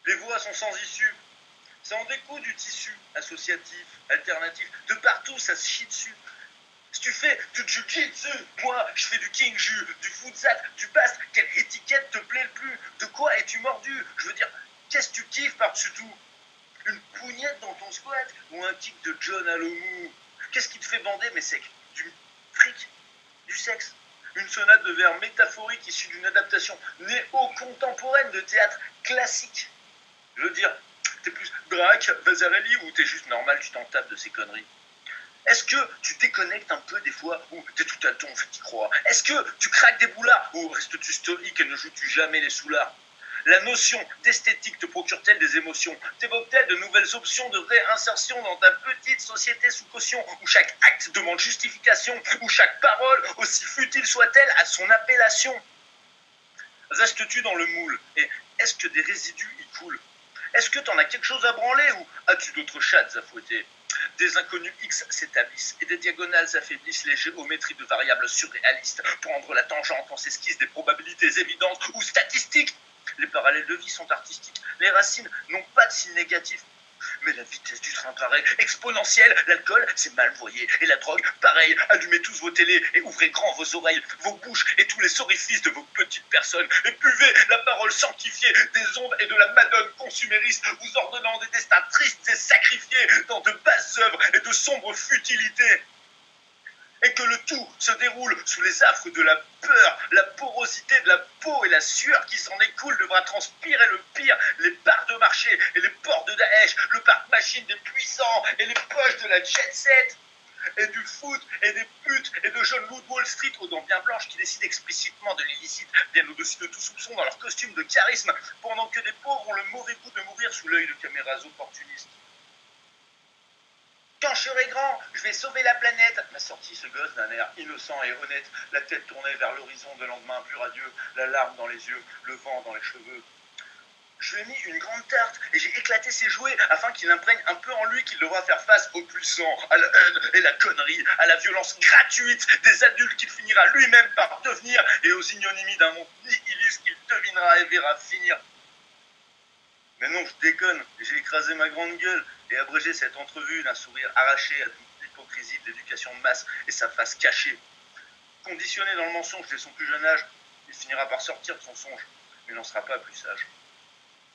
Les voix sont sans issue. Ça en découle du tissu associatif, alternatif. De partout, ça se chie dessus. Si tu fais du jiu-jitsu, moi je fais du king-ju, du futsal, du bast, quelle étiquette te plaît le plus? De quoi es-tu mordu? Je veux dire, qu'est-ce que tu kiffes par-dessus tout? Une pougnette dans ton squat ou un kick de John à l'homme? Qu'est-ce qui te fait bander, mais c'est du fric, du sexe? Une sonate de vers métaphorique issue d'une adaptation néo-contemporaine de théâtre classique. Je veux dire, t'es plus Braque, Vasarely ou t'es juste normal, tu t'en tapes de ces conneries? Est-ce que tu déconnectes un peu des fois ou t'es tout à ton fait t'y croire? Est-ce que tu craques des boulards ou restes-tu stoïque et ne joues-tu jamais les soulards? La notion d'esthétique te procure-t-elle des émotions? T'évoque-t-elle de nouvelles options de réinsertion dans ta petite société sous caution où chaque acte demande justification, où chaque parole, aussi futile soit-elle, a son appellation? Restes-tu dans le moule? Et est-ce que des résidus y coulent? Est-ce que t'en as quelque chose à branler ou as-tu d'autres chattes à fouetter? Des inconnus X s'établissent et des diagonales affaiblissent les géométries de variables surréalistes. Prendre la tangente en s'esquisse des probabilités évidentes ou statistiques. Les parallèles de vie sont artistiques. Les racines n'ont pas de signe négatif. Mais la vitesse du train paraît exponentielle. L'alcool, c'est mal voyé. Et la drogue, pareil. Allumez tous vos télés et ouvrez grand vos oreilles, vos bouches et tous les orifices de vos petites personnes. Et buvez la parole sanctifiée des ondes et de la madone consumériste, vous ordonnant des destins tristes et sacrifiés dans de basses œuvres et de sombres futilités. Et que le tout se déroule sous les affres de la peur, la porosité de la peau et la sueur qui s'en écoule devra transpirer le pire, les bars de marché et les ports de Daesh, le parc machine des puissants et les poches de la jet set, et du foot et des putes et de jeunes loups de Wall Street aux dents bien blanches qui décident explicitement de l'illicite, bien au-dessus de tout soupçon dans leur costume de charisme, pendant que des pauvres ont le mauvais goût de mourir sous l'œil de caméras opportunistes. Quand je serai grand, je vais sauver la planète, m'a sorti ce gosse d'un air innocent et honnête, la tête tournée vers l'horizon de lendemain plus radieux, la larme dans les yeux, le vent dans les cheveux. Je lui ai mis une grande tarte et j'ai éclaté ses jouets afin qu'il imprègne un peu en lui qu'il devra faire face au puissant, à la haine et la connerie, à la violence gratuite des adultes qu'il finira lui-même par devenir et aux ignominies d'un monde nihiliste qu'il devinera et verra finir. Mais non, je déconne, j'ai écrasé ma grande gueule et abrégé cette entrevue d'un sourire arraché à toute l'hypocrisie de l'éducation de masse et sa face cachée. Conditionné dans le mensonge dès son plus jeune âge, il finira par sortir de son songe, mais n'en sera pas plus sage.